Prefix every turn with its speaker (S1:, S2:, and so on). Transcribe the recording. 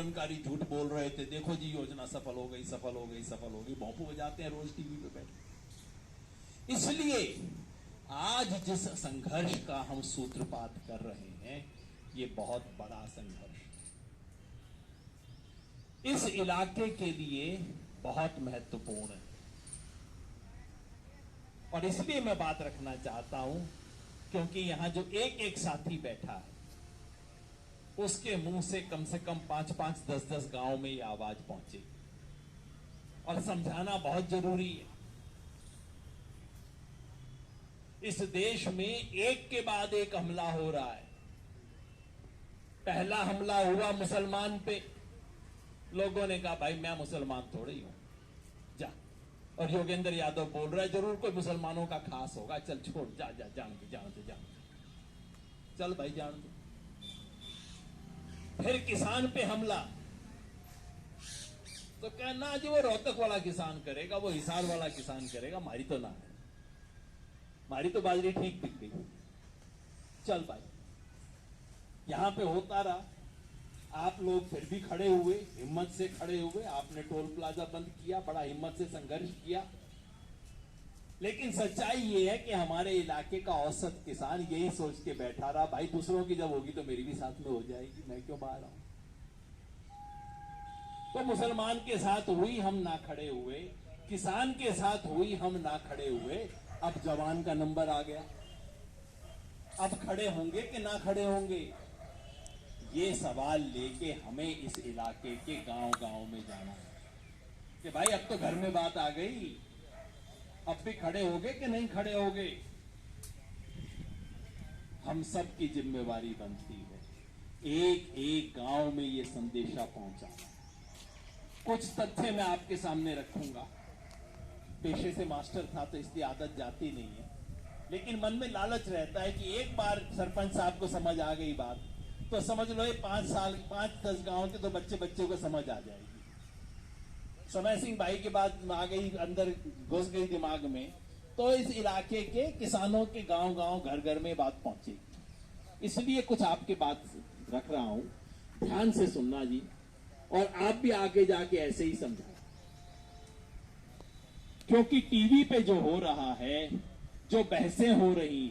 S1: आंदोलनकारी झूठ बोल रहे थे, देखो जी योजना सफल हो गई, सफल हो गई, सफल हो गई, भौंपू बजाते हैं रोज टीवी पे बैठ। इसलिए आज जिस संघर्ष का हम सूत्रपात कर रहे हैं, ये बहुत बड़ा संघर्ष इस इलाके के लिए बहुत महत्वपूर्ण है। और इसलिए मैं बात रखना चाहता हूं क्योंकि यहां जो एक एक साथी बैठा है, उसके मुंह से कम 5-5, 10-10 गांव में ये आवाज पहुंचेगी और समझाना बहुत जरूरी है। इस देश में एक के बाद एक हमला हो रहा है। पहला हमला हुआ मुसलमान पे, लोगों ने कहा भाई मैं मुसलमान थोड़ी हूं, जा। और योगेंद्र यादव बोल रहा है जरूर कोई मुसलमानों का खास होगा, चल छोड़, जा जा, जान दे, चल भाई जान दे। फिर किसान पे हमला, तो कहना जी वो रोहतक वाला किसान करेगा, वो हिसार वाला किसान करेगा, हमारी तो ना है, हमारी तो बाजरी ठीक बिक गई। चल भाई, यहां पे होता रहा। आप लोग फिर भी खड़े हुए, हिम्मत से खड़े हुए, आपने टोल प्लाजा बंद किया, बड़ा हिम्मत से संघर्ष किया। लेकिन सच्चाई ये है कि हमारे इलाके का औसत किसान यही सोच के बैठा रहा, भाई दूसरों की जब होगी तो मेरी भी साथ में हो जाएगी, मैं क्यों बाहर आऊं। तो मुसलमान के साथ हुई, हम ना खड़े हुए, किसान के साथ हुई, हम ना खड़े हुए। अब जवान का नंबर आ गया, अब खड़े होंगे कि ना खड़े होंगे, ये सवाल लेके हमें इस इलाके के गांव-गांव में जाना है कि भाई अब तो घर में बात आ गई, अब भी खड़े होगे कि नहीं खड़े होगे। हम सब की जिम्मेवारी बनती है एक एक गांव में ये संदेशा पहुंचाना। कुछ तथ्य मैं आपके सामने रखूंगा। पेशे से मास्टर था तो इसलिए आदत जाती नहीं है, लेकिन मन में लालच रहता है कि एक बार सरपंच साहब को समझ आ गई बात तो समझ लो 5-10 गांव के तो बच्चे को समझ आ जाएगी। समय सिंह भाई के बाद आ गई, अंदर घुस गई दिमाग में, तो इस इलाके के किसानों के गांव-गांव, घर-घर में बात पहुंचेगी। इसलिए कुछ आपके बात रख रहा हूं, ध्यान से सुनना जी, और आप भी आगे जाके ऐसे ही समझा, क्योंकि टीवी पे जो हो रहा है, जो बहसें हो रही